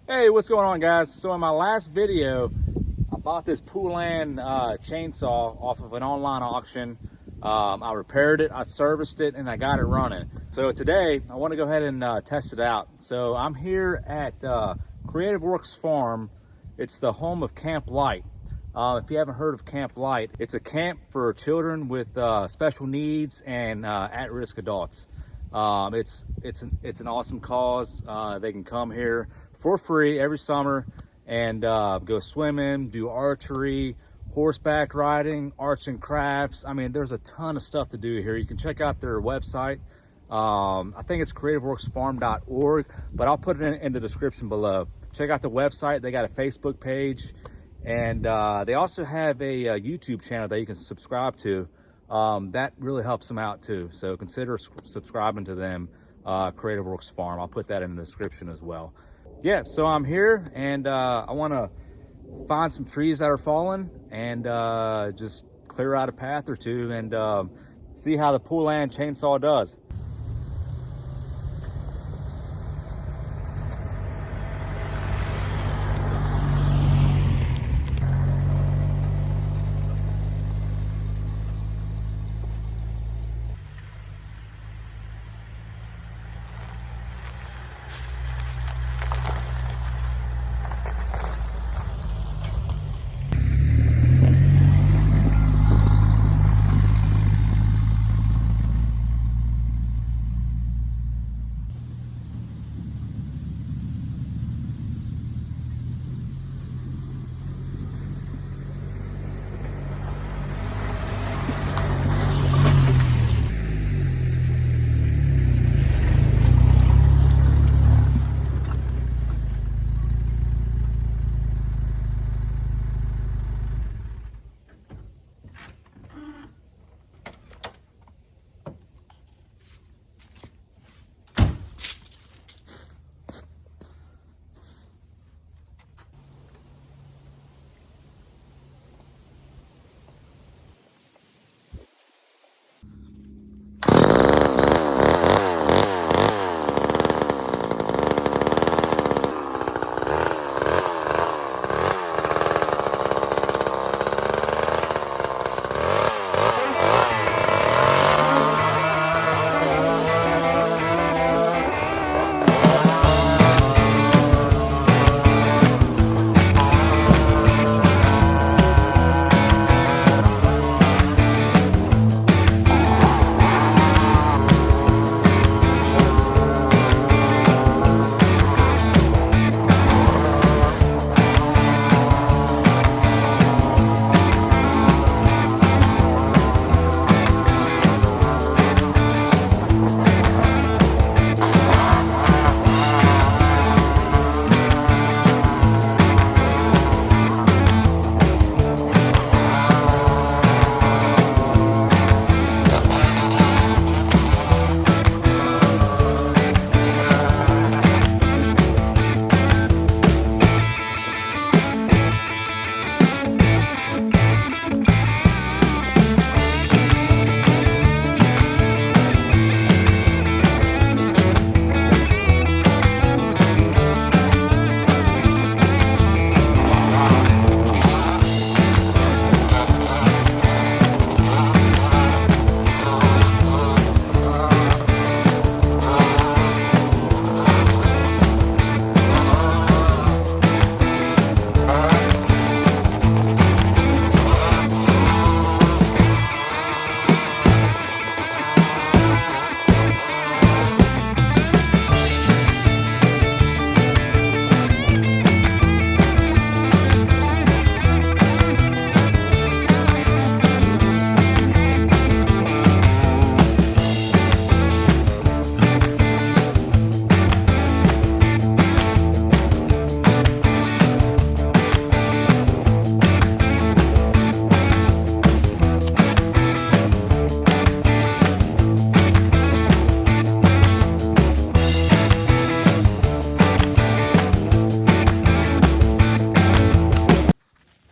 Hey, what's going on, guys? So in my last video, I bought this Poulan chainsaw off of an online auction. I repaired it, I serviced it, and I got it running. So today, I want to go ahead and test it out. So I'm here at Creative Works Farm. It's the home of Camp Light. If you haven't heard of Camp Light, it's a camp for children with special needs and at-risk adults. It's an awesome cause. They can come here for free every summer and go swimming, do archery, horseback riding, arts and crafts. I mean, there's a ton of stuff to do here. You can check out their website. I think it's creativeworksfarm.org, but I'll put it in the description below. Check out the website. They got a Facebook page, and they also have a YouTube channel that you can subscribe to. That really helps them out too. So consider subscribing to them, Creative Works Farm. I'll put that in the description as well. Yeah, so I'm here and I want to find some trees that are falling and just clear out a path or two and see how the Poulan chainsaw does.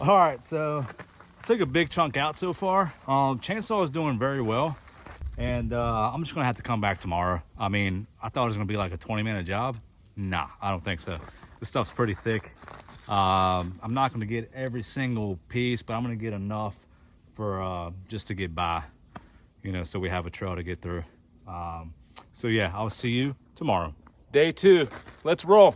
All right, so I took a big chunk out so far. Chainsaw is doing very well, and I'm just gonna have to come back tomorrow. I mean, I thought it was gonna be like a 20-minute job. Nah, I don't think so. This stuff's pretty thick. I'm not going to get every single piece, but I'm going to get enough for just to get by, you know, so we have a trail to get through. So yeah, I'll see you tomorrow. Day 2, let's roll.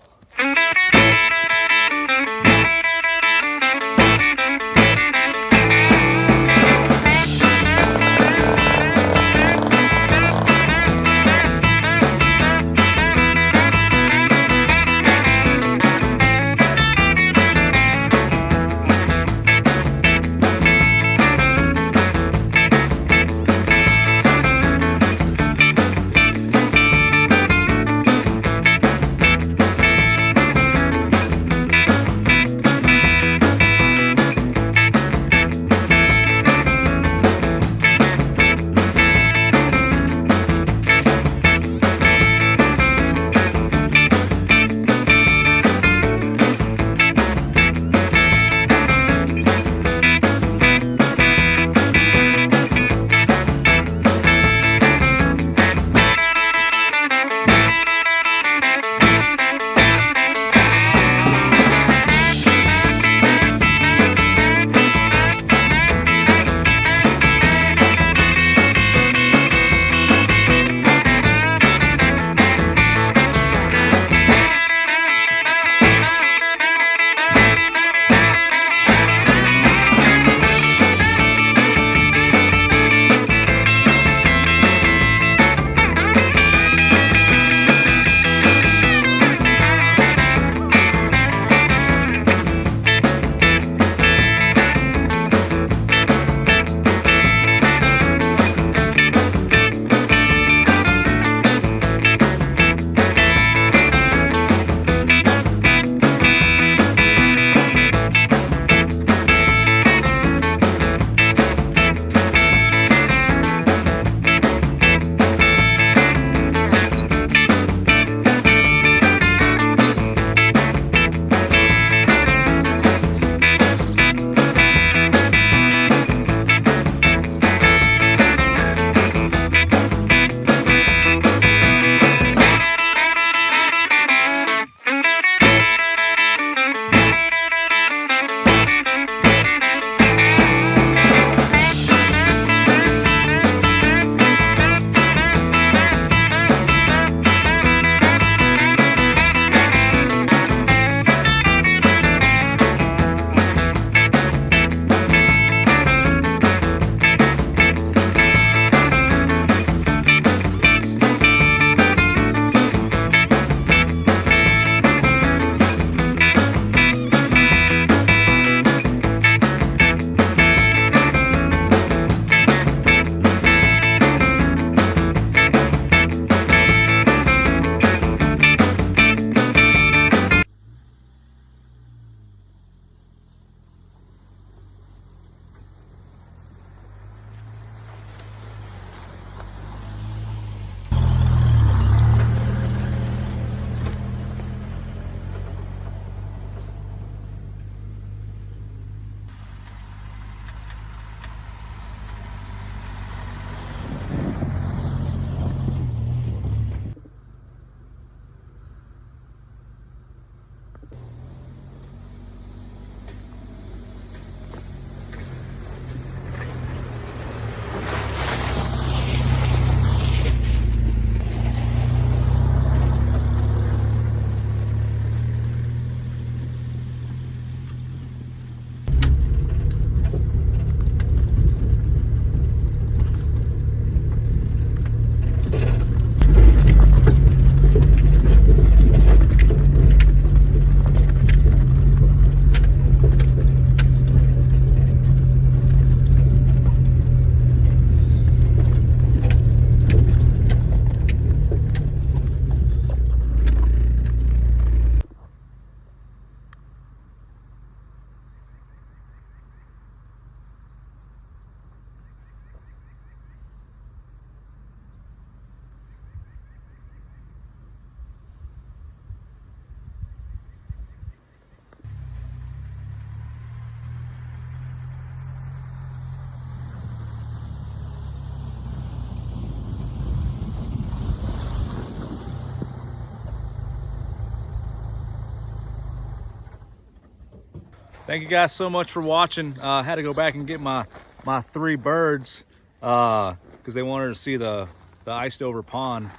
Thank you guys so much for watching. I had to go back and get my 3 birds because they wanted to see the iced over pond.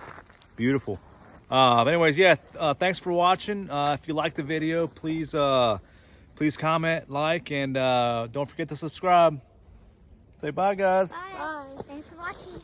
Beautiful. But anyways, yeah, thanks for watching. If you like the video, please comment, like, and don't forget to subscribe. Say bye, guys. Bye. Thanks for watching.